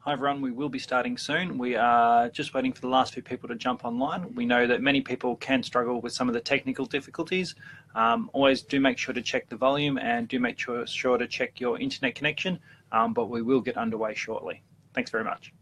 Hi everyone, we will be starting soon. We are just waiting for the last few people to jump online. We know that many people can struggle with some of the technical difficulties. Always do make sure to check the volume and do make sure to check your internet connection, but we will get underway shortly. Thanks very much.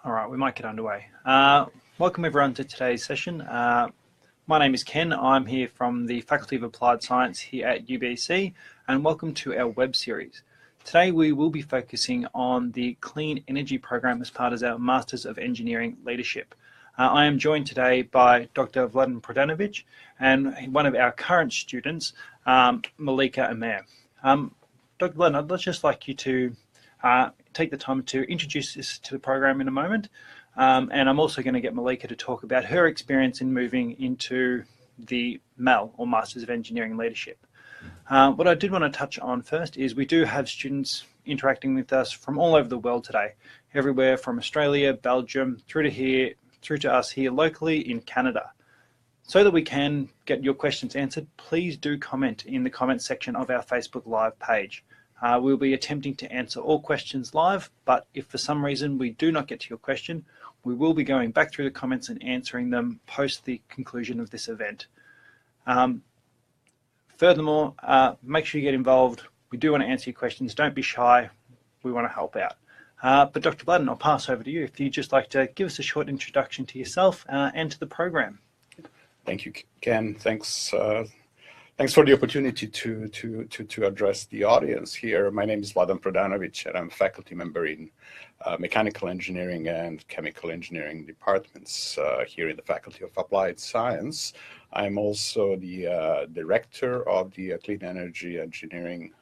All right, we might get underway. Welcome everyone to today's session. My name is Ken. I'm here from the Faculty of Applied Science here at UBC, and welcome to our web series. Today we will be focusing on the Clean Energy program as part of our Masters of Engineering Leadership. I am joined today by Dr. Vladan Prodanovic and one of our current students, Malika Amir. Dr. Vladan, I'd just like you to take the time to introduce this to the program in a moment. And I'm also going to get Malika to talk about her experience in moving into the MEL, or Masters of Engineering Leadership. What I did want to touch on first is we do have students interacting with us from all over the world today, everywhere from Australia, Belgium, through to us here locally in Canada. So that we can get your questions answered, please do comment in the comments section of our Facebook Live page. We'll be attempting to answer all questions live, but if for some reason we do not get to your question, we will be going back through the comments and answering them post the conclusion of this event. Furthermore, make sure you get involved. We do want to answer your questions. Don't be shy. We want to help out. But Dr. Vladan, I'll pass over to you if you'd just like to give us a short introduction to yourself and to the program. Thank you, Ken. Thanks for the opportunity to address the audience here. My name is Vladan Prodanovic, and I'm a faculty member in mechanical engineering and chemical engineering departments here in the Faculty of Applied Science. I'm also the director of the Clean Energy Engineering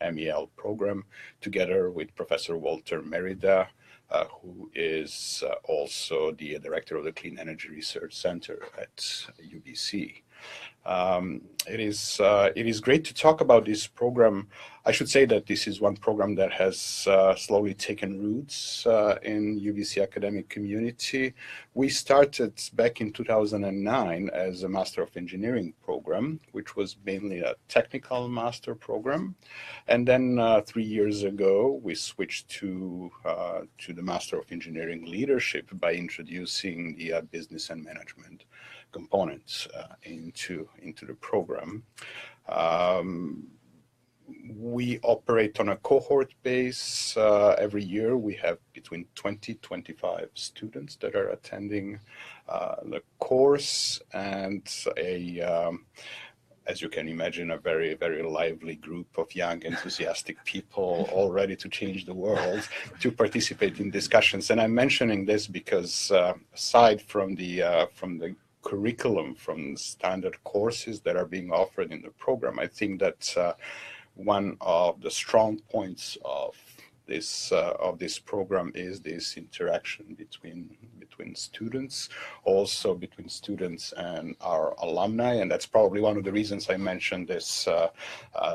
MEL program, together with Professor Walter Merida, who is also the director of the Clean Energy Research Center at UBC. It is great to talk about this program. I should say that this is one program that has slowly taken roots in UBC academic community. We started back in 2009 as a Master of Engineering program, which was mainly a technical master program. And then 3 years ago, we switched to the Master of Engineering Leadership by introducing the business and management components into the program. We operate on a cohort base. Every year we have between 20-25 students that are attending the course, and as you can imagine, a very, very lively group of young, enthusiastic people all ready to change the world to participate in discussions. And I'm mentioning this because aside from the curriculum, from standard courses that are being offered in the program, I think that one of the strong points of this program is this interaction between students, also between students and our alumni, and that's probably one of the reasons I mentioned this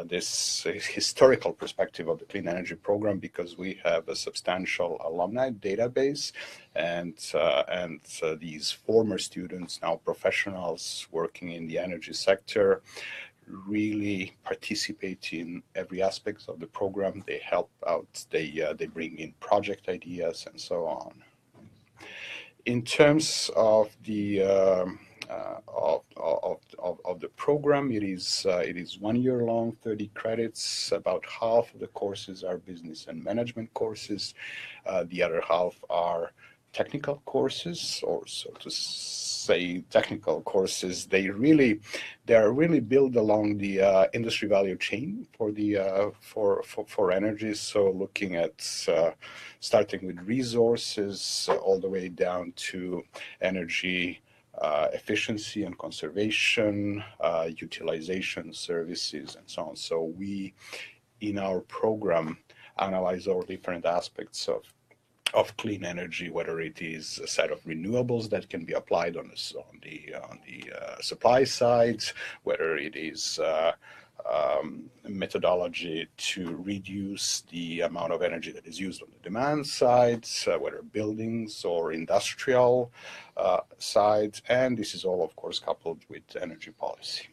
this historical perspective of the clean energy program, because we have a substantial alumni database, and these former students, now professionals working in the energy sector, really participate in every aspect of the program. They help out, they bring in project ideas and so on. In terms of the of the program, it is 1 year long, 30 credits. About half of the courses are business and management courses. The other half are technical courses, or so to say technical courses. They are really built along the industry value chain for the for energy. So looking at starting with resources all the way down to energy efficiency and conservation, utilization services, and so on. So we, in our program, analyze all different aspects of clean energy, whether it is a set of renewables that can be applied on the supply side, whether it is methodology to reduce the amount of energy that is used on the demand side, whether buildings or industrial sides, and this is all, of course, coupled with energy policy.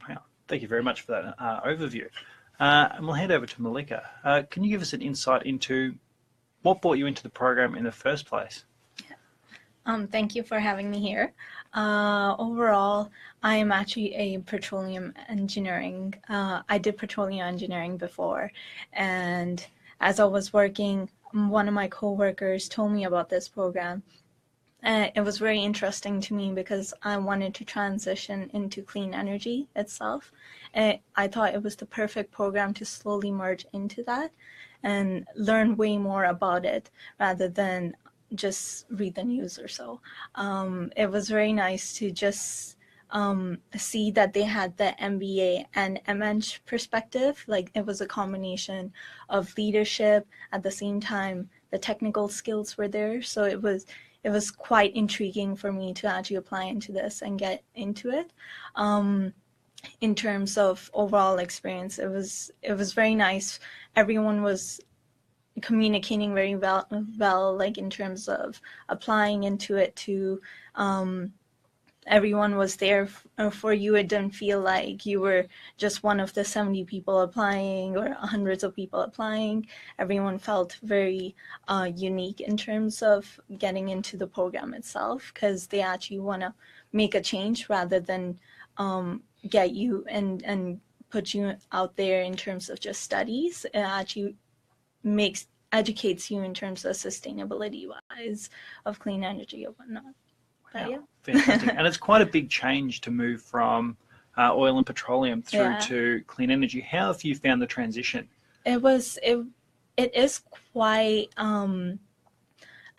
Wow, thank you very much for that overview. And we'll hand over to Malika. Can you give us an insight into what brought you into the program in the first place? Thank you for having me here. Overall, I am actually a petroleum engineering. I did petroleum engineering before, and as I was working, one of my coworkers told me about this program. And it was very interesting to me because I wanted to transition into clean energy itself. And I thought it was the perfect program to slowly merge into that and learn way more about it rather than just read the news or so. It was very nice to just see that they had the MBA and MEL perspective. Like, it was a combination of leadership, at the same time the technical skills were there. So it was quite intriguing for me to actually apply into this and get into it. In terms of overall experience, it was very nice. Everyone was communicating very well, like in terms of applying into it too. Everyone was there for you. It didn't feel like you were just one of the 70 people applying or hundreds of people applying. Everyone felt very unique in terms of getting into the program itself, because they actually want to make a change rather than get you and put you out there in terms of just studies. It actually educates you in terms of sustainability wise of clean energy or whatnot. Wow, yeah. Fantastic. And it's quite a big change to move from oil and petroleum through to clean energy. How have you found the transition? It is quite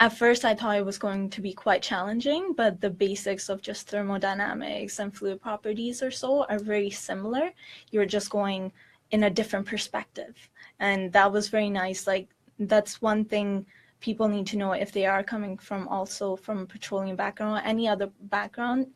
at first I thought it was going to be quite challenging, but the basics of just thermodynamics and fluid properties or so are very similar. You're just going in a different perspective, and that was very nice. Like, that's one thing people need to know if they are coming from also from a petroleum background or any other background.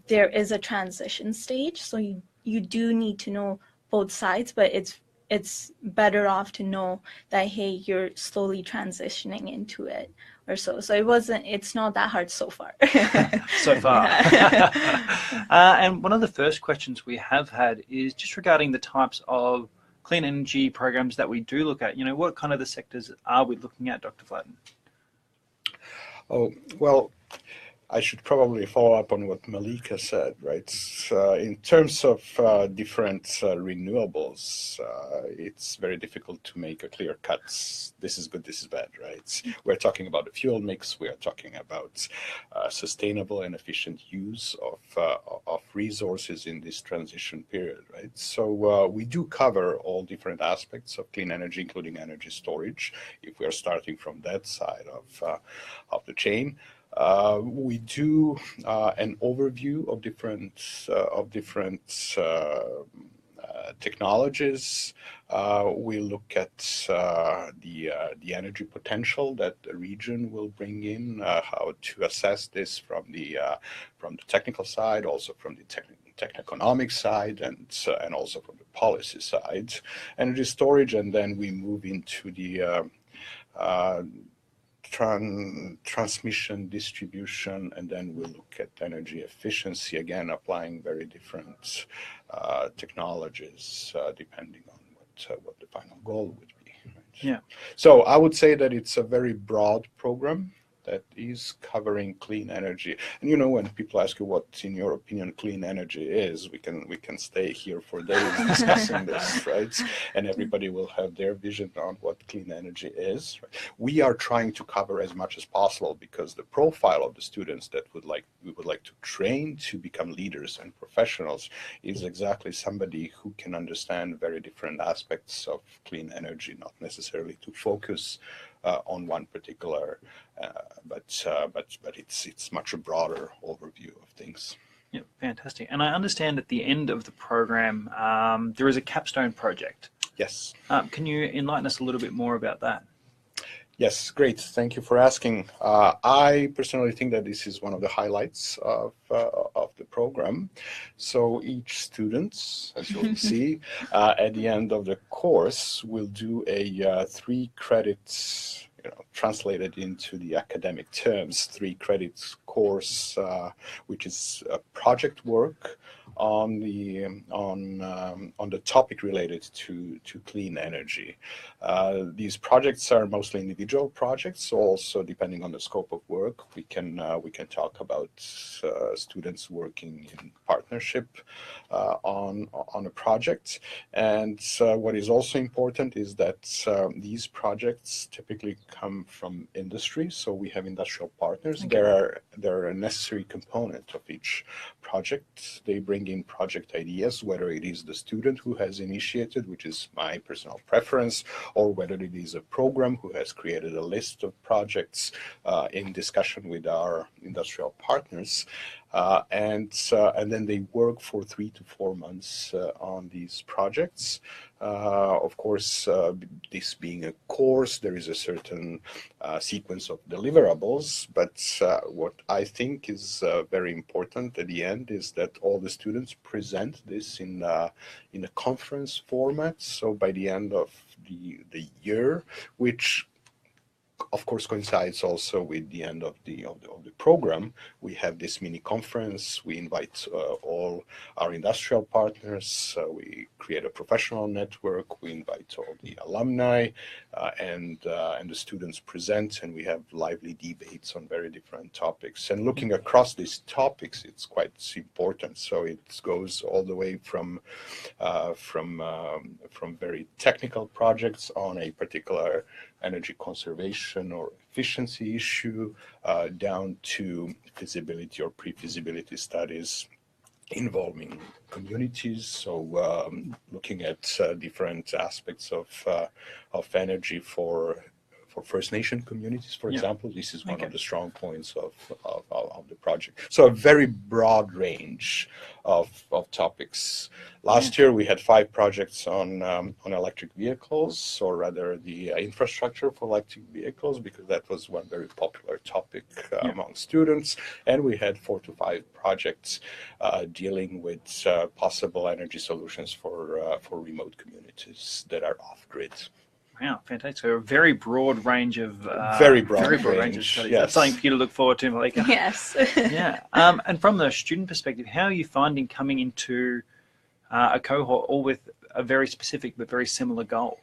There is a transition stage, so you do need to know both sides, but it's better off to know that, hey, you're slowly transitioning into it or so. So it's not that hard so far. So far. And one of the first questions we have had is just regarding the types of clean energy programs that we do look at. You know, what kind of the sectors are we looking at, Dr. Vladan? Oh, well, I should probably follow up on what Malika said, right? In terms of different renewables, it's very difficult to make a clear cut. This is good, this is bad, right? We're talking about the fuel mix. We are talking about sustainable and efficient use of resources in this transition period, right? So we do cover all different aspects of clean energy, including energy storage, if we are starting from that side of the chain. We do an overview of different technologies. We look at the energy potential that the region will bring in, how to assess this from the technical side, also from the techno-economic side, and also from the policy side, energy storage, and then we move into the transmission, distribution, and then we look at energy efficiency, again applying very different technologies depending on what the final goal would be. Right? Yeah. So I would say that it's a very broad program that is covering clean energy. And you know, when people ask you what, in your opinion, clean energy is, we can stay here for days discussing this, right? And everybody will have their vision on what clean energy is. Right? We are trying to cover as much as possible because the profile of the students that we would like to train to become leaders and professionals is exactly somebody who can understand very different aspects of clean energy, not necessarily to focus on one particular, but it's much a broader overview of things. Yeah, fantastic. And I understand at the end of the program, there is a capstone project. Yes. Can you enlighten us a little bit more about that? Yes, great. Thank you for asking. I personally think that this is one of the highlights of the program. So each student, as you'll see, at the end of the course will do a 3 credits, translated into the academic terms, 3 credits course, which is project work on the topic related to clean energy. These projects are mostly individual projects. Also, depending on the scope of work, we can talk about students working in partnership on a project. And what is also important is that these projects typically come from industry. So we have industrial partners. Okay. They're a necessary component of each project. They bring in project ideas, whether it is the student who has initiated, which is my personal preference, or whether it is a program who has created a list of projects in discussion with our industrial partners. And then they work for 3 to 4 months on these projects. Of course, this being a course, there is a certain sequence of deliverables, but what I think is very important at the end is that all the students present this in a conference format. So by the end of the year, which of course coincides also with the end of the program, we have this mini conference. We invite all our industrial partners. We create a professional network. We invite all the alumni, and the students present, and we have lively debates on very different topics. And looking across these topics, it's quite important. So it goes all the way from very technical projects on a particular energy conservation or efficiency issue, down to feasibility or pre-feasibility studies involving communities. So looking at different aspects of energy for First Nation communities, for example. This is one of the strong points of the project. So a very broad range of topics. Last year we had 5 projects on electric vehicles, or rather the infrastructure for electric vehicles, because that was one very popular topic among students. And we had 4 to 5 projects dealing with possible energy solutions for remote communities that are off-grid. Wow, fantastic! So a very broad range of very broad range of studies. Yes. That's something for you to look forward to, Malika. Yes. Yeah. And from the student perspective, how are you finding coming into a cohort all with a very specific but very similar goal?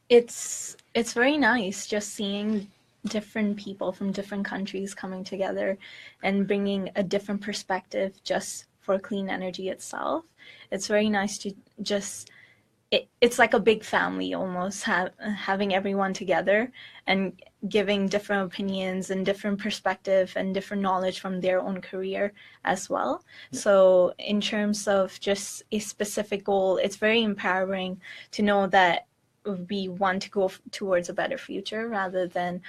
It's very nice just seeing different people from different countries coming together and bringing a different perspective just for clean energy itself. It's very nice to just. It's like a big family almost, having everyone together and giving different opinions and different perspective and different knowledge from their own career as well. Yeah. So in terms of just a specific goal, it's very empowering to know that we want to go towards a better future rather than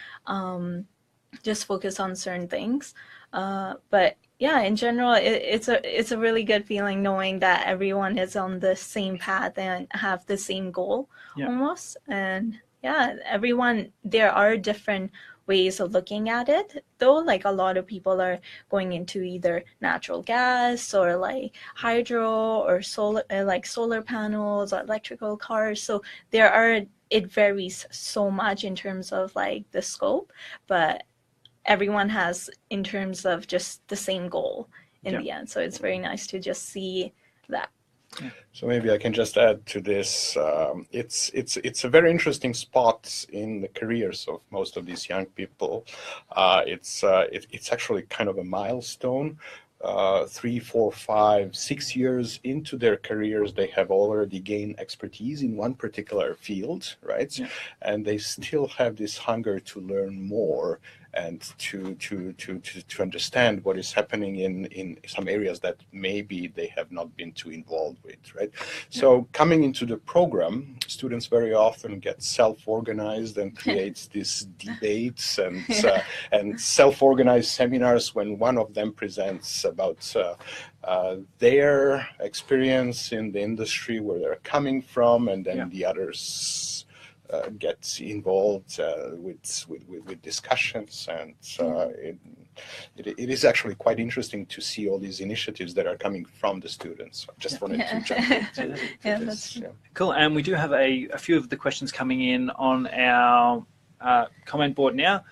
just focus on certain things. But yeah, in general, it's a really good feeling knowing that everyone is on the same path and have the same goal almost. And yeah, there are different ways of looking at it, though. Like a lot of people are going into either natural gas or like hydro or solar, like solar panels or electrical cars. So it varies so much in terms of like the scope, but everyone has in terms of just the same goal in the end. So it's very nice to just see that. So maybe I can just add to this. It's a very interesting spot in the careers of most of these young people. It's actually kind of a milestone. 3, 4, 5, 6 years into their careers, they have already gained expertise in one particular field, right? Yeah. And they still have this hunger to learn more and to understand what is happening in some areas that maybe they have not been too involved with, right? Yeah. So coming into the program, students very often get self-organized and creates these debates and self-organized seminars when one of them presents about their experience in the industry, where they're coming from, and then the others get involved with discussions, and it is actually quite interesting to see all these initiatives that are coming from the students. I just wanted to jump into this. Yeah. Cool, and we do have a few of the questions coming in on our comment board now.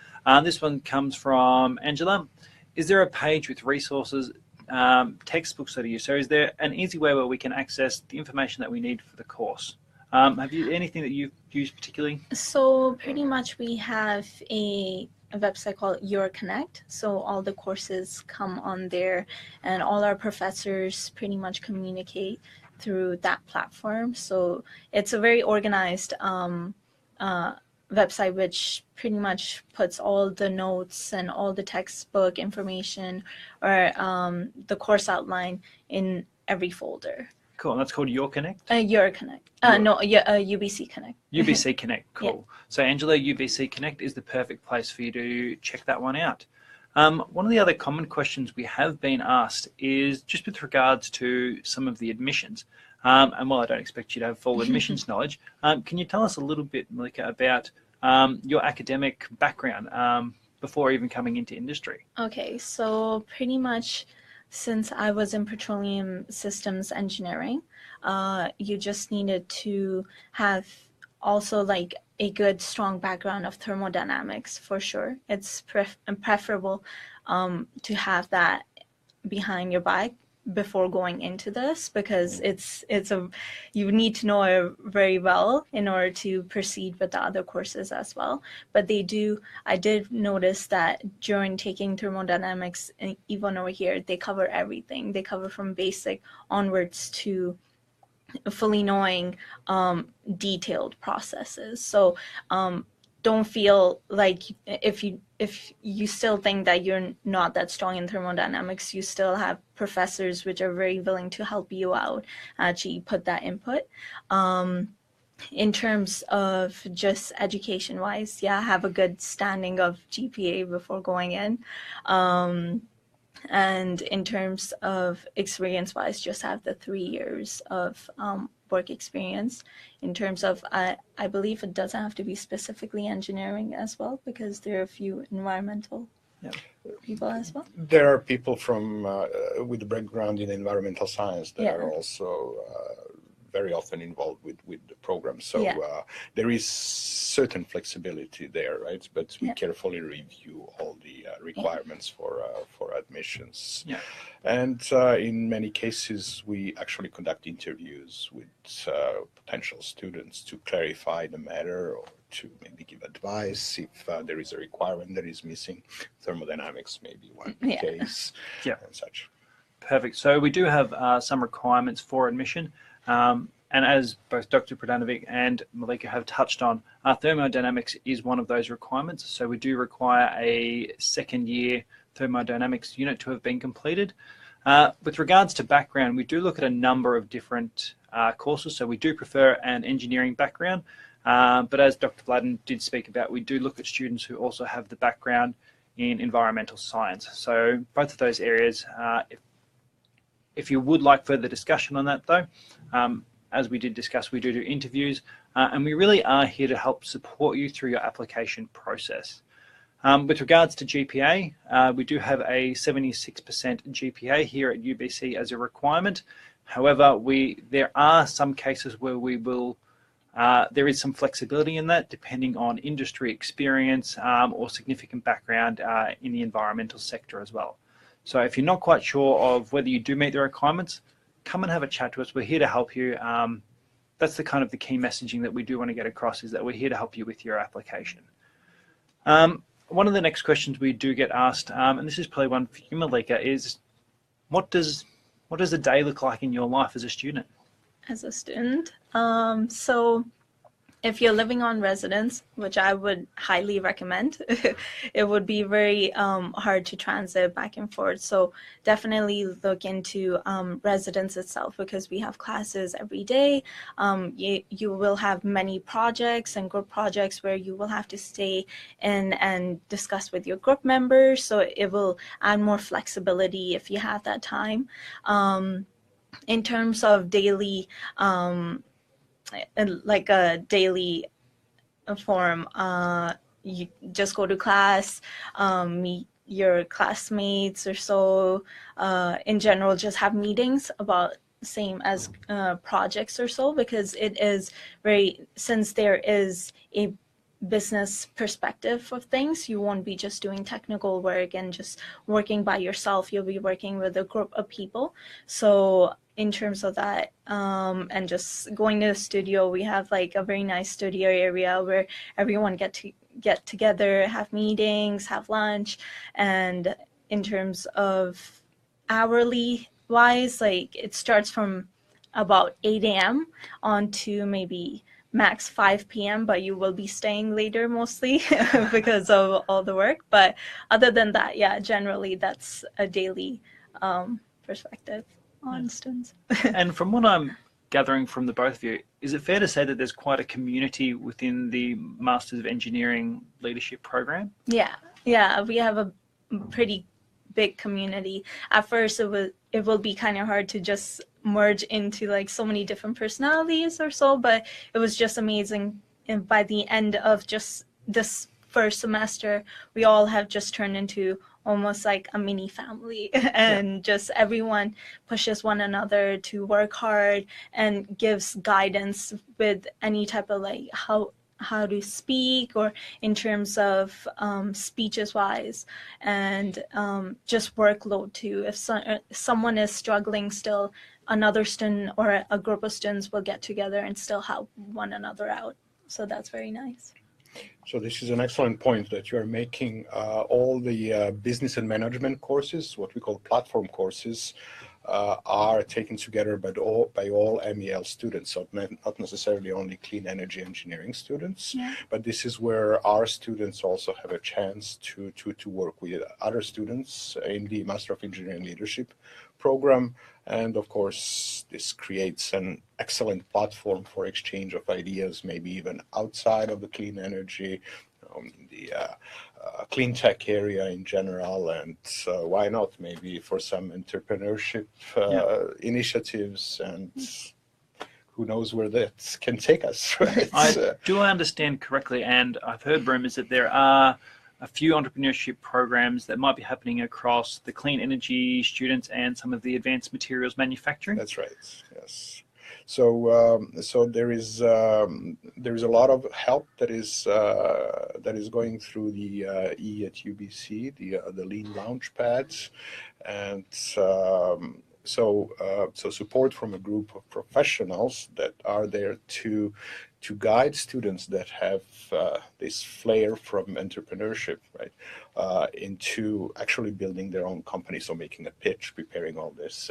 This one comes from Angela. Is there a page with resources, textbooks that are used? So is there an easy way where we can access the information that we need for the course? Have you anything that you've used particularly? So pretty much we have a website called Your Connect. So all the courses come on there, and all our professors pretty much communicate through that platform. So it's a very organized website, which pretty much puts all the notes and all the textbook information or the course outline in every folder. Cool, and that's called Your Connect? Your Connect. UBC Connect. UBC Connect, cool. Yeah. So Angela, UBC Connect is the perfect place for you to check that one out. One of the other common questions we have been asked is just with regards to some of the admissions. And while I don't expect you to have full admissions knowledge, can you tell us a little bit, Malika, about your academic background before even coming into industry? Okay, so pretty much since I was in petroleum systems engineering, you just needed to have also like a good, strong background of thermodynamics for sure. It's preferable to have that behind your back before going into this, because you need to know it very well in order to proceed with the other courses as well. But I did notice that during taking thermodynamics, even over here, they cover everything. They cover from basic onwards to fully knowing detailed processes. So don't feel like if you still think that you're not that strong in thermodynamics, you still have professors which are very willing to help you out, actually put that input. In terms of just education wise, have a good standing of GPA before going in. And in terms of experience wise, just have the 3 years of work experience. In terms of, I believe it doesn't have to be specifically engineering as well, because there are a few environmental people as well. There are people from with a background in environmental science that are also very often involved with the program. So there is certain flexibility there, right? But we carefully review all the requirements for admissions. Yeah. And in many cases, we actually conduct interviews with potential students to clarify the matter, or to maybe give advice if there is a requirement that is missing. Thermodynamics may be one case and such. Perfect. So we do have some requirements for admission. And as both Dr. Prodanovic and Malika have touched on, thermodynamics is one of those requirements. So we do require a second-year thermodynamics unit to have been completed. With regards to background, we do look at a number of different courses. So we do prefer an engineering background. But as Dr. Vladan did speak about, we do look at students who also have the background in environmental science. So both of those areas, if you would like further discussion on that though, as we did discuss, we do interviews, and we really are here to help support you through your application process. With regards to GPA, we do have a 76% GPA here at UBC as a requirement. However, there are some cases where we will there is some flexibility in that depending on industry experience or significant background in the environmental sector as well. So if you're not quite sure of whether you do meet the requirements, come and have a chat to us. We're here to help you. That's the kind of the key messaging that we do want to get across, is that we're here to help you with your application. One of the next questions we do get asked, and this is probably one for you, Malika, is what does a day look like in your life as a student? As a student, so if you're living on residence, which I would highly recommend, it would be very hard to transit back and forth. So definitely look into residence itself, because we have classes every day. You will have many projects and group projects where you will have to stay in and discuss with your group members. So it will add more flexibility if you have that time. In terms of daily, like a daily form, you just go to class, meet your classmates or so. In general, just have meetings about same as projects or so, because it is since there is a business perspective of things, you won't be just doing technical work and just working by yourself. You'll be working with a group of people. So in terms of that, and just going to the studio, we have like a very nice studio area where everyone get together, have meetings, have lunch. And in terms of hourly wise, like it starts from about 8 a.m. on to maybe max 5 p.m., but you will be staying later mostly because of all the work. But other than that, yeah, generally that's a daily perspective on students. And from what I'm gathering from the both of you, is it fair to say that there's quite a community within the Masters of Engineering Leadership program? Yeah, we have a pretty big community. At first it will be kind of hard to just merge into like so many different personalities or so, but it was just amazing. And by the end of just this first semester, we all have just turned into almost like a mini family, and just everyone pushes one another to work hard and gives guidance with any type of like how to speak, or in terms of speeches wise, and just workload too. If someone is struggling still, another student or a group of students will get together and still help one another out. So that's very nice. So this is an excellent point that you are making. All the business and management courses, what we call platform courses, are taken together by all MEL students, so not necessarily only clean energy engineering students, but this is where our students also have a chance to work with other students in the Master of Engineering Leadership program. And of course, this creates an excellent platform for exchange of ideas, maybe even outside of the clean energy, the clean tech area in general, and why not maybe for some entrepreneurship initiatives, and who knows where that can take us, right? Do I understand correctly, and I've heard rumors that there are a few entrepreneurship programs that might be happening across the clean energy students and some of the advanced materials manufacturing? That's right, yes. So there is a lot of help that is going through the E at UBC, the Lean Launchpad, and so support from a group of professionals that are there to guide students that have this flair from entrepreneurship, right, into actually building their own company. So making a pitch, preparing all this,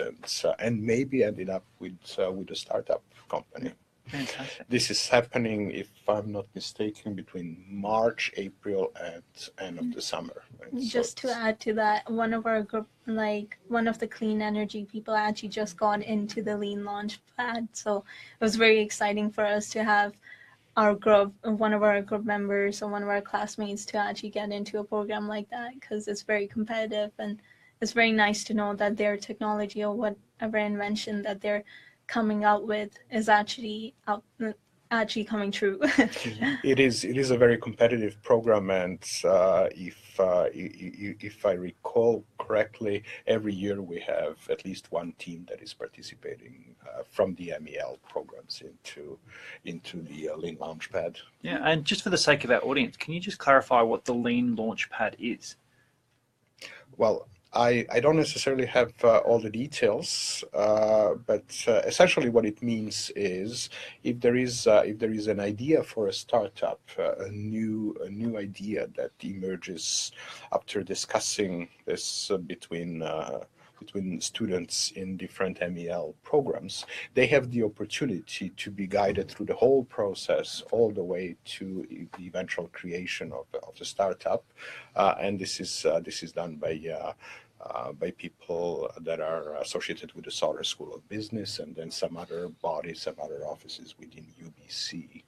and maybe ending up with a startup company. Fantastic. This is happening, if I'm not mistaken, between March, April, and end of the summer. Right? Just to add to that, one of our group, like one of the clean energy people, actually just got into the Lean Launchpad. So it was very exciting for us to have our group, one of our group members or one of our classmates to actually get into a program like that, because it's very competitive, and it's very nice to know that their technology or whatever invention that they're coming out with is actually coming true. It is a very competitive program, and if I recall correctly, every year we have at least one team that is participating from the MEL programs into the Lean Launchpad. Yeah, and just for the sake of our audience, can you just clarify what the Lean Launchpad is? Well, I don't necessarily have all the details, but essentially what it means is if there is an idea for a startup, a new idea that emerges after discussing this between students in different MEL programs, they have the opportunity to be guided through the whole process all the way to the eventual creation of the startup, and this is done by people that are associated with the Sauder School of Business, and then some other bodies, some other offices within UBC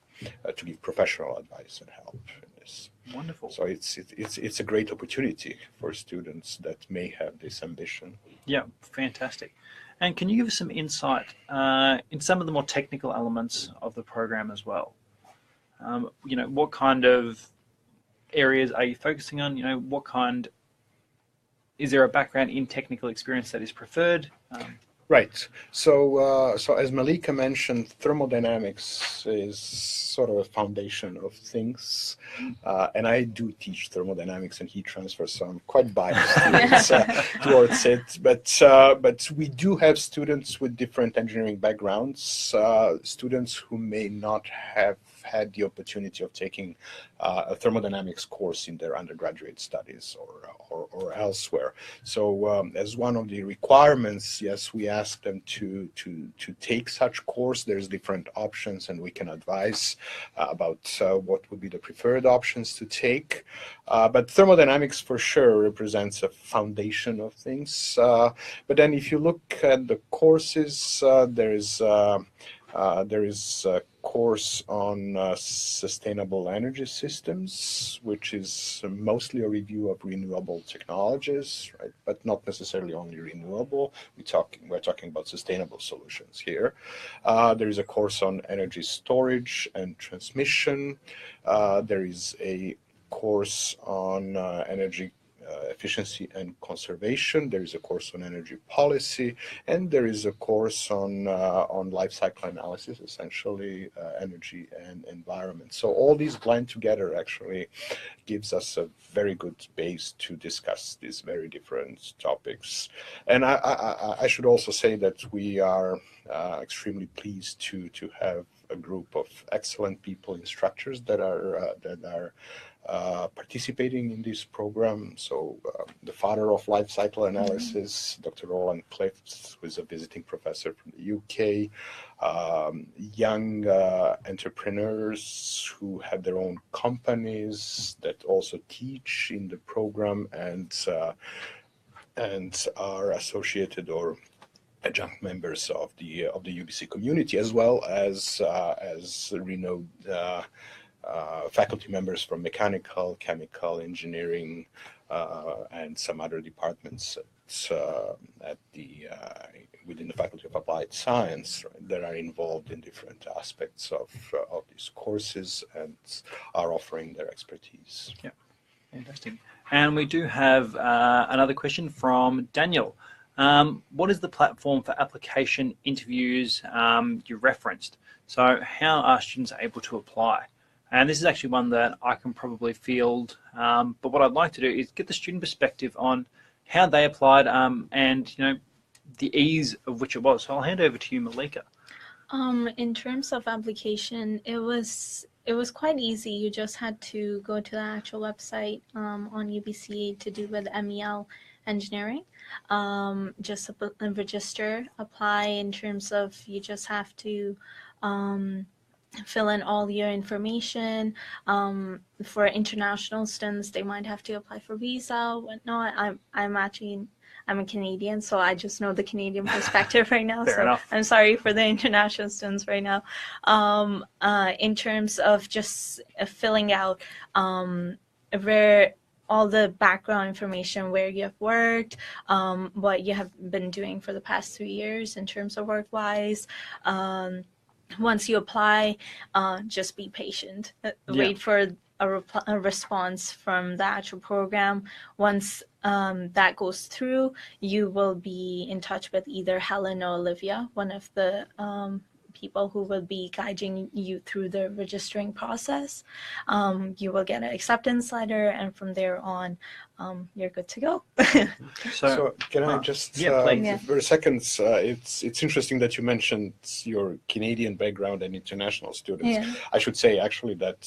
to give professional advice and help in this. Wonderful. So it's a great opportunity for students that may have this ambition. Yeah, fantastic. And can you give us some insight in some of the more technical elements of the program as well? What kind of areas are you focusing on? Is there a background in technical experience that is preferred? Right. So as Malika mentioned, thermodynamics is sort of a foundation of things, and I do teach thermodynamics and heat transfer, so I'm quite biased towards it. But we do have students with different engineering backgrounds, students who may not have had the opportunity of taking a thermodynamics course in their undergraduate studies or elsewhere. So as one of the requirements, yes, we ask them to take such course. There's different options, and we can advise about what would be the preferred options to take. But thermodynamics for sure represents a foundation of things. But then if you look at the courses, there is a course on sustainable energy systems, which is mostly a review of renewable technologies, right? But not necessarily only renewable. We're talking about sustainable solutions here. There is a course on energy storage and transmission. There is a course on energy efficiency and conservation. There is a course on energy policy, and there is a course on life cycle analysis, essentially energy and environment. So all these blend together actually gives us a very good base to discuss these very different topics. And I should also say that we are extremely pleased to have a group of excellent people, instructors that are participating in this program. So the father of life cycle analysis, Dr. Roland Clift, who is a visiting professor from the UK, young entrepreneurs who have their own companies that also teach in the program and are associated or adjunct members of the UBC community, as well as renowned faculty members from mechanical, chemical, engineering, and some other departments within the Faculty of Applied Science, right, that are involved in different aspects of these courses and are offering their expertise. Yeah, fantastic. And we do have another question from Daniel. What is the platform for application interviews you referenced? So how are students able to apply? And this is actually one that I can probably field, but what I'd like to do is get the student perspective on how they applied and the ease of which it was. So I'll hand over to you, Malika. In terms of application, it was quite easy. You just had to go to the actual website on UBC to do with MEL engineering. Just register, apply. In terms of, you just have to fill in all your information. For international students, they might have to apply for visa, whatnot. I'm a Canadian, so I just know the Canadian perspective right now. Fair So enough. I'm sorry for the international students right now. In terms of just filling out where all the background information, where you have worked, what you have been doing for the past 3 years in terms of work-wise. Once you apply, just be patient. Wait for a response from the actual program. Once that goes through, you will be in touch with either Helen or Olivia, one of the people who will be guiding you through the registering process. You will get an acceptance letter, and from there on, you're good to go. So can I just for a second? It's interesting that you mentioned your Canadian background and international students. Yeah. I should say actually that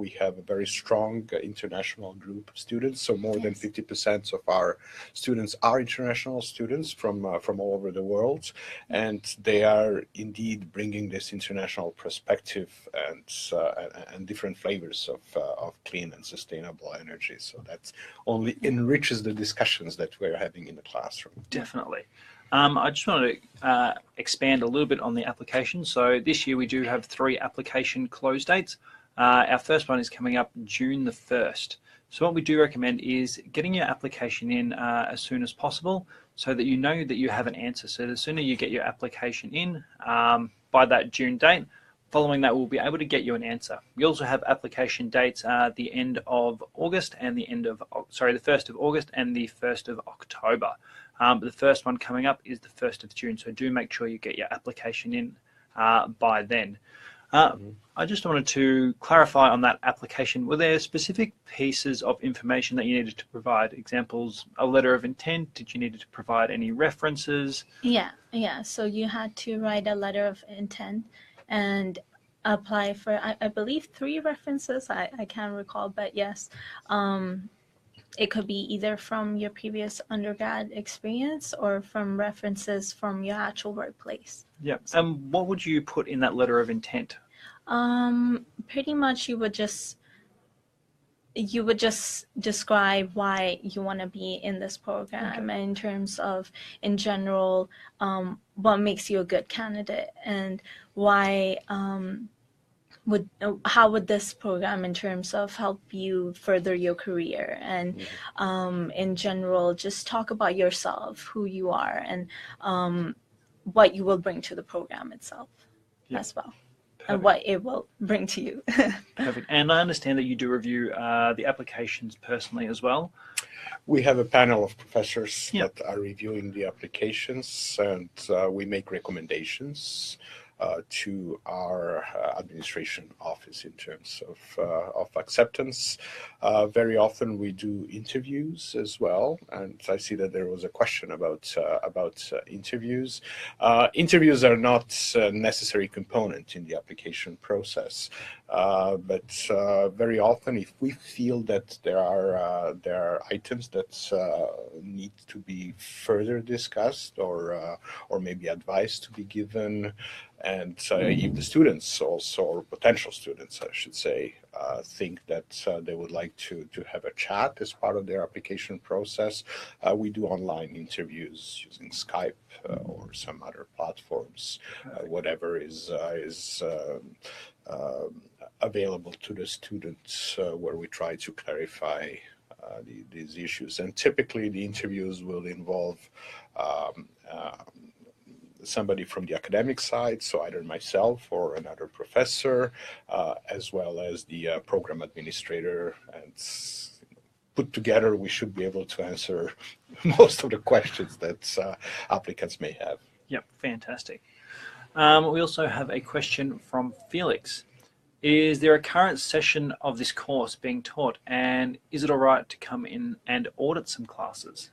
we have a very strong international group of students. So more than 50% of our students are international students from all over the world, and they are indeed bringing this international perspective and different flavors of clean and sustainable energy. So that only enriches the discussions that we're having in the classroom. Definitely. I just want to expand a little bit on the application. So this year we do have 3 application close dates. Our first one is coming up June the 1st. So what we do recommend is getting your application in as soon as possible so that you know that you have an answer. So the sooner you get your application in by that June date, following that, we'll be able to get you an answer. We also have application dates the end of August and the 1st of August and the 1st of October. But the first one coming up is the 1st of June. So do make sure you get your application in by then. I just wanted to clarify on that application. Were there specific pieces of information that you needed to provide? Examples, a letter of intent? Did you need to provide any references? Yeah. So you had to write a letter of intent and apply for, I believe, 3 references. I can't recall, but yes. It could be either from your previous undergrad experience or from references from your actual workplace. Yeah. And what would you put in that letter of intent? Pretty much you would just describe why you want to be in this program, okay, in terms of, in general, what makes you a good candidate and why how would this program in terms of help you further your career, and in general just talk about yourself, who you are, and what you will bring to the program itself as well. Perfect. And what it will bring to you. Perfect. And I understand that you do review the applications personally as well. We have a panel of professors that are reviewing the applications, and we make recommendations to our administration office in terms of acceptance. Very often we do interviews as well, and I see that there was a question about interviews. Interviews are not a necessary component in the application process, but very often if we feel that there are items that need to be further discussed or maybe advice to be given, and if the students also, or potential students, I should say, think that they would like to have a chat as part of their application process, we do online interviews using Skype or some other platforms, whatever is available to the students, where we try to clarify these issues. And typically the interviews will involve somebody from the academic side, so either myself or another professor, as well as the program administrator, and put together we should be able to answer most of the questions that applicants may have. Yep, fantastic. We also have a question from Felix. Is there a current session of this course being taught, and is it all right to come in and audit some classes?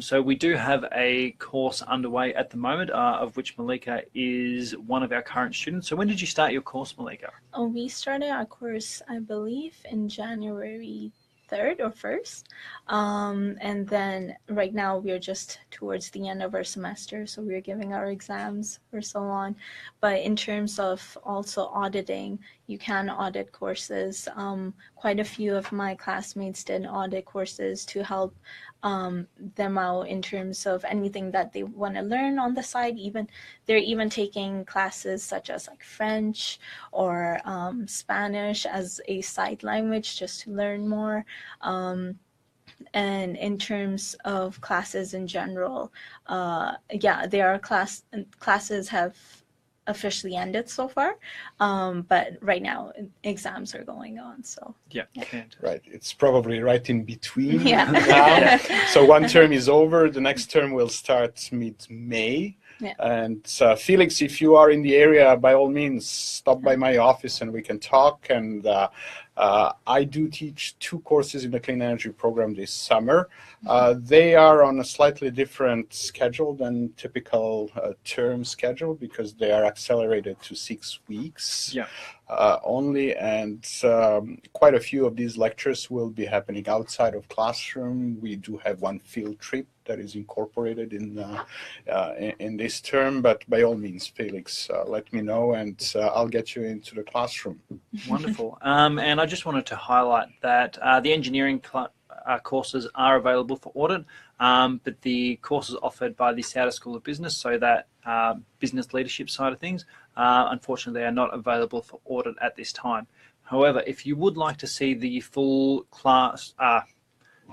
So we do have a course underway at the moment, of which Malika is one of our current students. So when did you start your course, Malika? We started our course, I believe, in January 3rd or 1st. And then right now we're just towards the end of our semester, so we're giving our exams or so on. But in terms of also auditing, you can audit courses. Quite a few of my classmates did audit courses to help them out in terms of anything that they want to learn on the side. They're even taking classes such as like French or Spanish as a side language just to learn more. And in terms of classes in general, yeah, there are classes have officially ended so far, but right now exams are going on. So yeah. Right, it's probably right in between Yeah. now. So one term is over, the next term will start mid-May. Yeah. And Felix, if you are in the area, by all means, stop by my office and we can talk. And I do teach 2 courses in the clean energy program this summer. They are on a slightly different schedule than typical term schedule because they are accelerated to 6 weeks. Yeah. Only, and quite a few of these lectures will be happening outside of classroom. We do have one field trip that is incorporated in this term, but by all means, Felix, let me know and I'll get you into the classroom. Wonderful. And I just wanted to highlight that the engineering courses are available for audit, but the courses offered by the Sauder School of Business, so that business leadership side of things, unfortunately, they are not available for audit at this time. However, if you would like to see the full class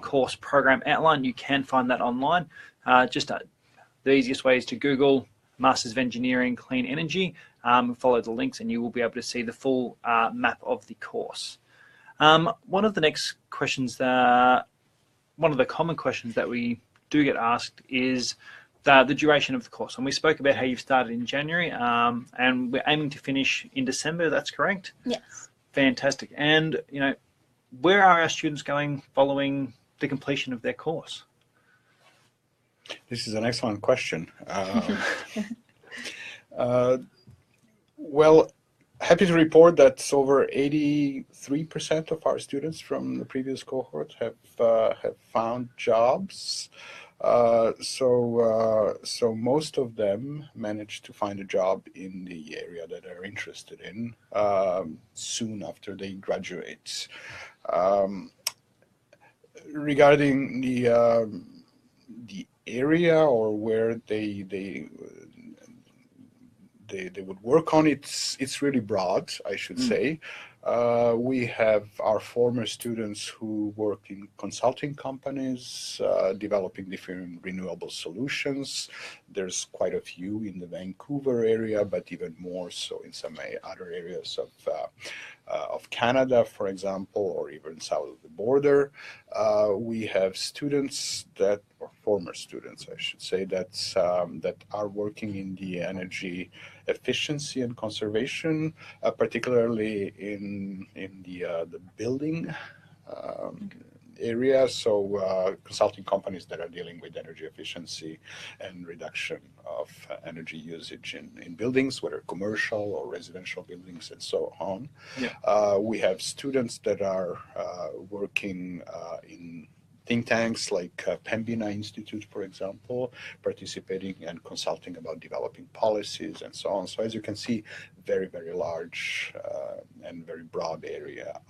course program outline, you can find that online. The easiest way is to Google Masters of Engineering Clean Energy, follow the links, and you will be able to see the full map of the course. One of the next questions, one of the common questions that we do get asked is the duration of the course. And we spoke about how you've started in January, and we're aiming to finish in December. That's correct? Yes. Fantastic. And, you know, where are our students going following the completion of their course? This is an excellent question. Well, happy to report that over 83% of our students from the previous cohort have found jobs. So most of them managed to find a job in the area that they're interested in soon after they graduate. Regarding the area or where they would work on, it's really broad, I should say. We have our former students who work in consulting companies, developing different renewable solutions. There's quite a few in the Vancouver area, but even more so in some other areas of Canada, for example, or even south of the border. We have students or former students, I should say, that are working in the energy efficiency and conservation, particularly in the building area. So consulting companies that are dealing with energy efficiency and reduction of energy usage in buildings, whether commercial or residential buildings and so on. Yeah. We have students that are working in think tanks like Pembina Institute, for example, participating and consulting about developing policies and so on. So as you can see, very, very large and very broad area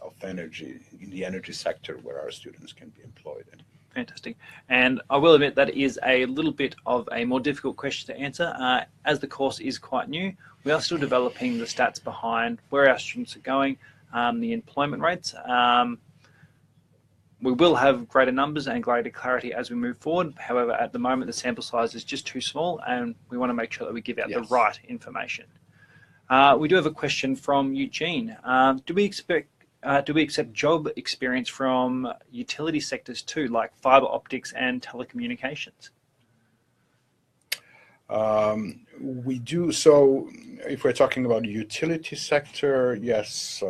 of energy in the energy sector where our students can be employed in. Fantastic. And I will admit that is a little bit of a more difficult question to answer. As the course is quite new, we are still developing the stats behind where our students are going, the employment rates. We will have greater numbers and greater clarity as we move forward. However, at the moment, the sample size is just too small, and we want to make sure that we give out the right information. We do have a question from Eugene. Do we accept job experience from utility sectors too, like fiber optics and telecommunications? We do. So if we're talking about the utility sector, yes.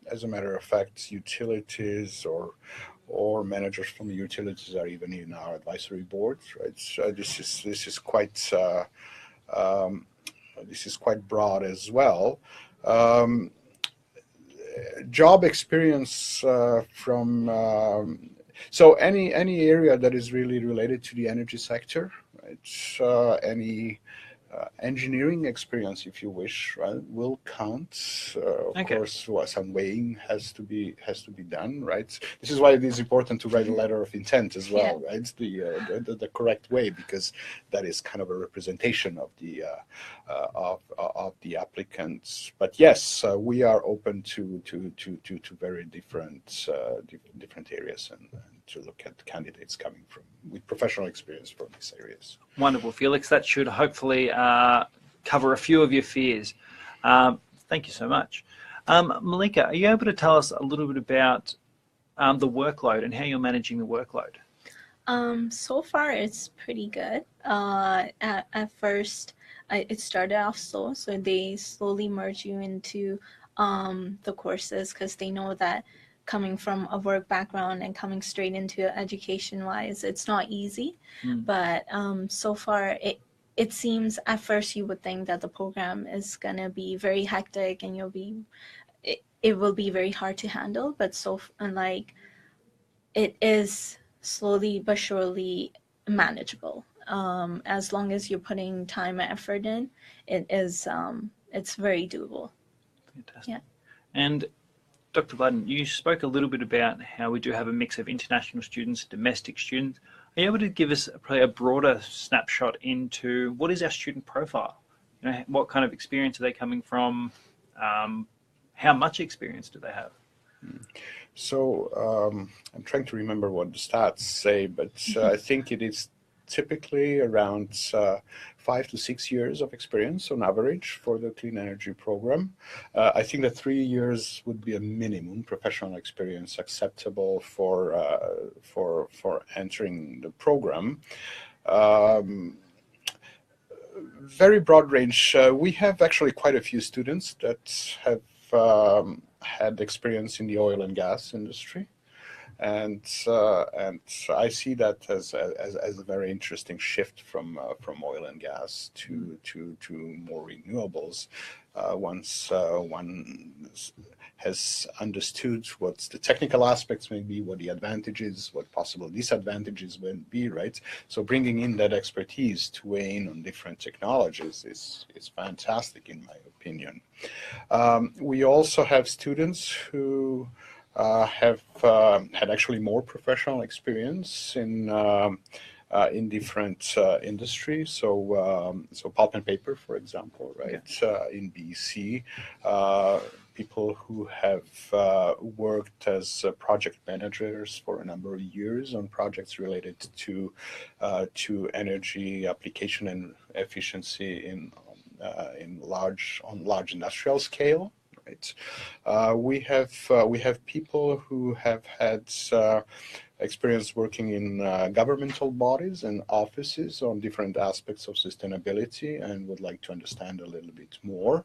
As a matter of fact, utilities or managers from the utilities are even in our advisory boards, right? So this is quite broad as well. job experience from so any area that is really related to the energy sector, right? Any engineering experience, if you wish, right, will count. Of course, some weighing has to be done, right? This is why it is important to write a letter of intent as well, right? The correct way, because that is kind of a representation of the applicants. But yes, we are open to very different areas and to look at candidates coming from with professional experience from these areas. Wonderful, Felix. That should hopefully cover a few of your fears. Thank you so much. Malika, are you able to tell us a little bit about the workload and how you're managing the workload? So far, it's pretty good. At first, it started off slow, so they slowly merge you into the courses because they know that coming from a work background and coming straight into education-wise, it's not easy. But so far, it seems at first you would think that the program is gonna be very hectic and it will be very hard to handle. But it is slowly but surely manageable. As long as you're putting time and effort in, it's very doable. Fantastic. Yeah. And Dr. Vladan, you spoke a little bit about how we do have a mix of international students, domestic students. Are you able to give us probably a broader snapshot into what is our student profile? You know, what kind of experience are they coming from? How much experience do they have? So I'm trying to remember what the stats say, but I think it is typically around 5 to 6 years of experience on average for the clean energy program. I think that 3 years would be a minimum professional experience acceptable for entering the program. Very broad range. We have actually quite a few students that have had experience in the oil and gas industry. And I see that as a very interesting shift from oil and gas to more renewables. Once one has understood what the technical aspects may be, what the advantages, what possible disadvantages will be, right? So bringing in that expertise to weigh in on different technologies is fantastic in my opinion. We also have students who have had actually more professional experience in different industries. So pulp and paper, for example, right? In BC, people who have worked as project managers for a number of years on projects related to energy application and efficiency on large industrial scale. Right. We have people who have had experience working in governmental bodies and offices on different aspects of sustainability and would like to understand a little bit more.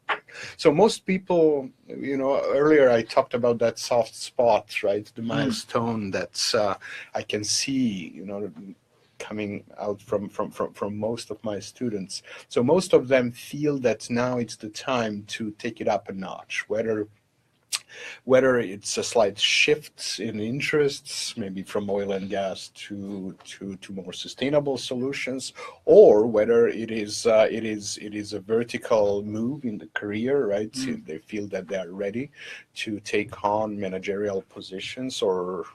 So most people, you know, earlier I talked about that soft spot, right? The milestone that I can see, you know, coming out from most of my students. So most of them feel that now it's the time to take it up a notch, whether it's a slight shift in interests, maybe from oil and gas to more sustainable solutions, or whether it is a vertical move in the career, right? They feel that they are ready to take on managerial positions or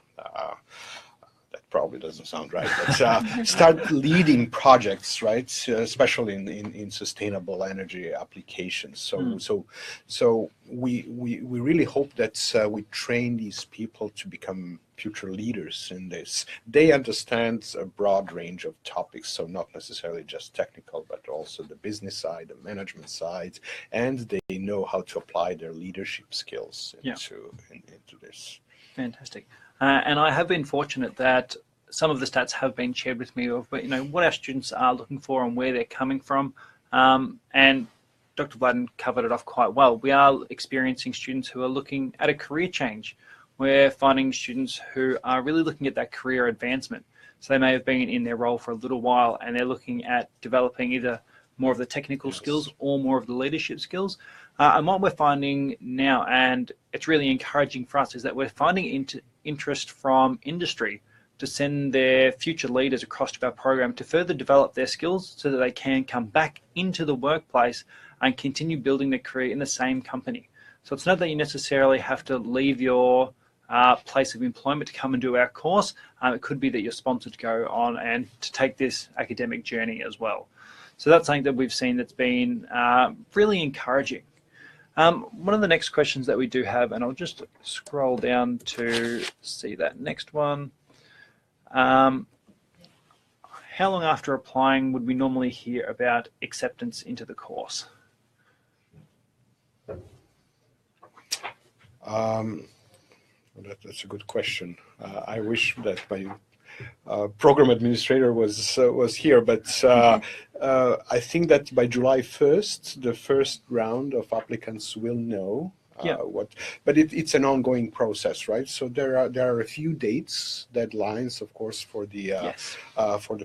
probably doesn't sound right, but start leading projects, right? Especially in sustainable energy applications. So we really hope that we train these people to become future leaders in this. They understand a broad range of topics, so not necessarily just technical, but also the business side, the management side, and they know how to apply their leadership skills into this. Fantastic. And I have been fortunate that some of the stats have been shared with me of, you know, what our students are looking for and where they're coming from. And Dr. Vladan covered it off quite well. We are experiencing students who are looking at a career change. We're finding students who are really looking at that career advancement. So they may have been in their role for a little while and they're looking at developing either more of the technical skills or more of the leadership skills. And what we're finding now, and it's really encouraging for us, is that we're finding interest from industry to send their future leaders across to our program to further develop their skills so that they can come back into the workplace and continue building their career in the same company. So it's not that you necessarily have to leave your place of employment to come and do our course. It could be that you're sponsored to go on and to take this academic journey as well. So that's something that we've seen that's been really encouraging. One of the next questions that we do have, and I'll just scroll down to see that next one. How long after applying would we normally hear about acceptance into the course? That's a good question. I wish that my program administrator was here, but I think that by July 1st, the first round of applicants will know but it's an ongoing process, right? So there are a few dates, deadlines, of course, for the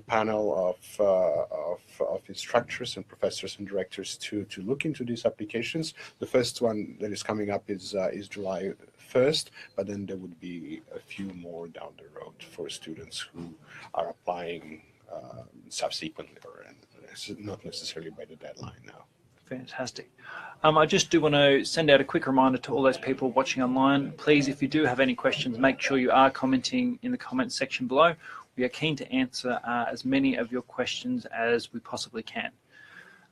panel of instructors and professors and directors to look into these applications. The first one that is coming up is July 1st, but then there would be a few more down the road for students who are applying subsequently, or not necessarily by the deadline now. Fantastic. I just do want to send out a quick reminder to all those people watching online. Please, if you do have any questions, make sure you are commenting in the comments section below. We are keen to answer as many of your questions as we possibly can.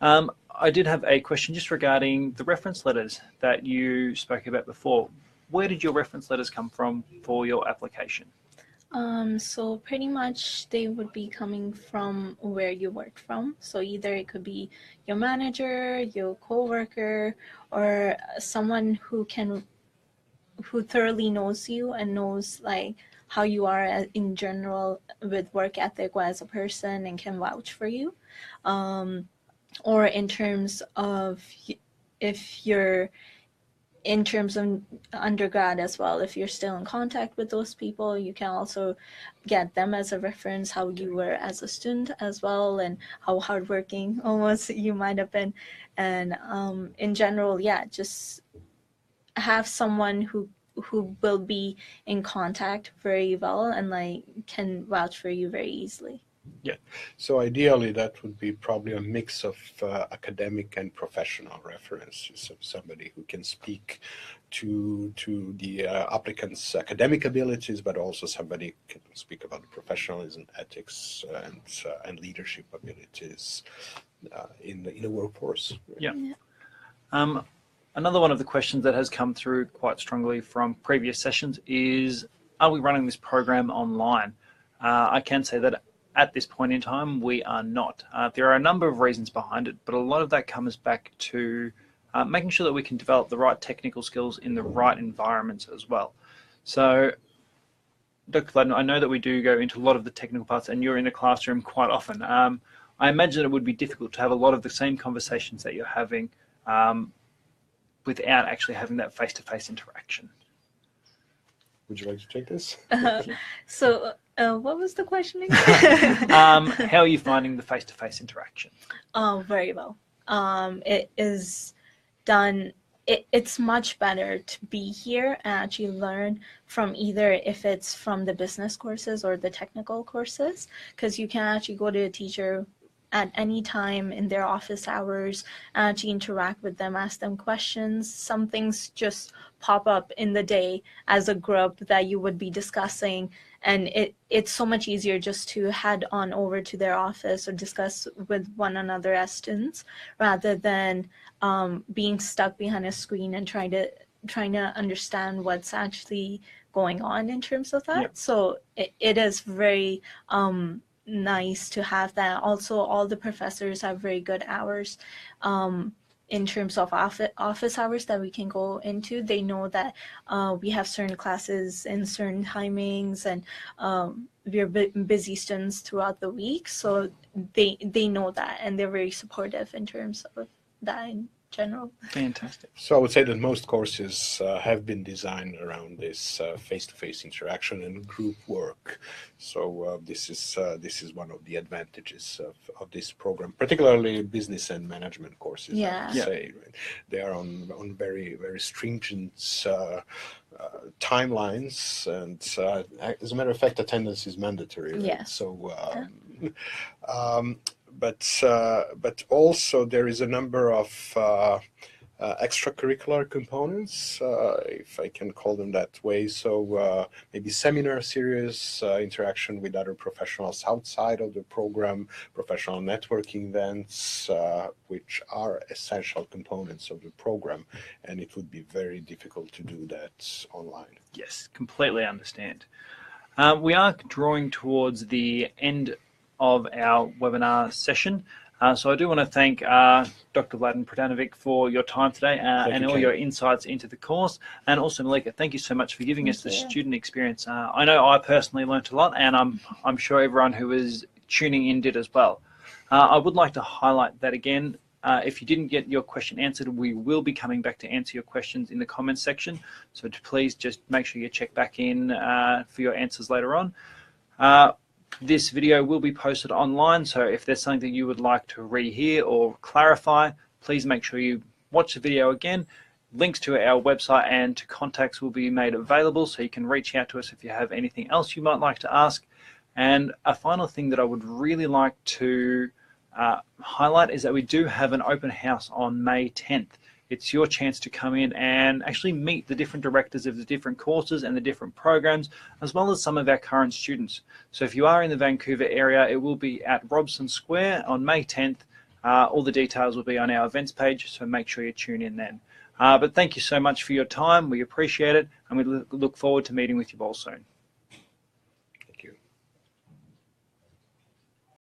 I did have a question just regarding the reference letters that you spoke about before. Where did your reference letters come from for your application? So pretty much they would be coming from where you work from. So either it could be your manager, your coworker, or someone who thoroughly knows you and knows like how you are in general with work ethic as a person and can vouch for you. Or in terms of if you're in terms of undergrad as well, if you're still in contact with those people, you can also get them as a reference, how you were as a student as well, and how hardworking almost you might have been. And in general, just have someone who will be in contact very well and like can vouch for you very easily. Yeah, so ideally that would be probably a mix of academic and professional references of somebody who can speak to the applicant's academic abilities, but also somebody who can speak about professionalism, ethics, and leadership abilities in the workforce. Yeah. Another one of the questions that has come through quite strongly from previous sessions is, are we running this program online? I can say that at this point in time, we are not. There are a number of reasons behind it, but a lot of that comes back to making sure that we can develop the right technical skills in the right environments as well. So, Dr. Vladan, I know that we do go into a lot of the technical parts, and you're in the classroom quite often. I imagine it would be difficult to have a lot of the same conversations that you're having without actually having that face-to-face interaction. Would you like to take this? What was the question again? How are you finding the face-to-face interaction? Very well. It is done. It's much better to be here and actually learn from either if it's from the business courses or the technical courses, because you can actually go to a teacher at any time in their office hours, actually interact with them, ask them questions. Some things just pop up in the day as a group that you would be discussing, and it's so much easier just to head on over to their office or discuss with one another as students, rather than being stuck behind a screen and trying to understand what's actually going on in terms of that. Yep. So it is very nice to have that. Also, all the professors have very good hours in terms of office hours that we can go into. They know that we have certain classes in certain timings, and we're busy students throughout the week, so they know that, and they're very supportive in terms of that. general. Fantastic. So I would say that most courses have been designed around this face-to-face interaction and group work. So this is one of the advantages of this program, particularly business and management courses. Yeah. I would say they are on very stringent timelines, and as a matter of fact, attendance is mandatory. Right? Yeah. So. But also there is a number of extracurricular components, if I can call them that way. So maybe seminar series, interaction with other professionals outside of the program, professional networking events, which are essential components of the program. And it would be very difficult to do that online. Yes, completely understand. We are drawing towards the end of our webinar session. So I do want to thank Dr. Vladan Prodanovic for your time today and all your insights into the course. And also, Malika, thank you so much for giving us the student experience. I know I personally learnt a lot, and I'm sure everyone who is tuning in did as well. I would like to highlight that again. If you didn't get your question answered, we will be coming back to answer your questions in the comments section. So please just make sure you check back in for your answers later on. This video will be posted online, so if there's something that you would like to rehear or clarify, please make sure you watch the video again. Links to our website and to contacts will be made available, so you can reach out to us if you have anything else you might like to ask. And a final thing that I would really like to highlight is that we do have an open house on May 10th. It's your chance to come in and actually meet the different directors of the different courses and the different programs, as well as some of our current students. So if you are in the Vancouver area, it will be at Robson Square on May 10th. All the details will be on our events page, so make sure you tune in then. But thank you so much for your time. We appreciate it, and we look forward to meeting with you all soon.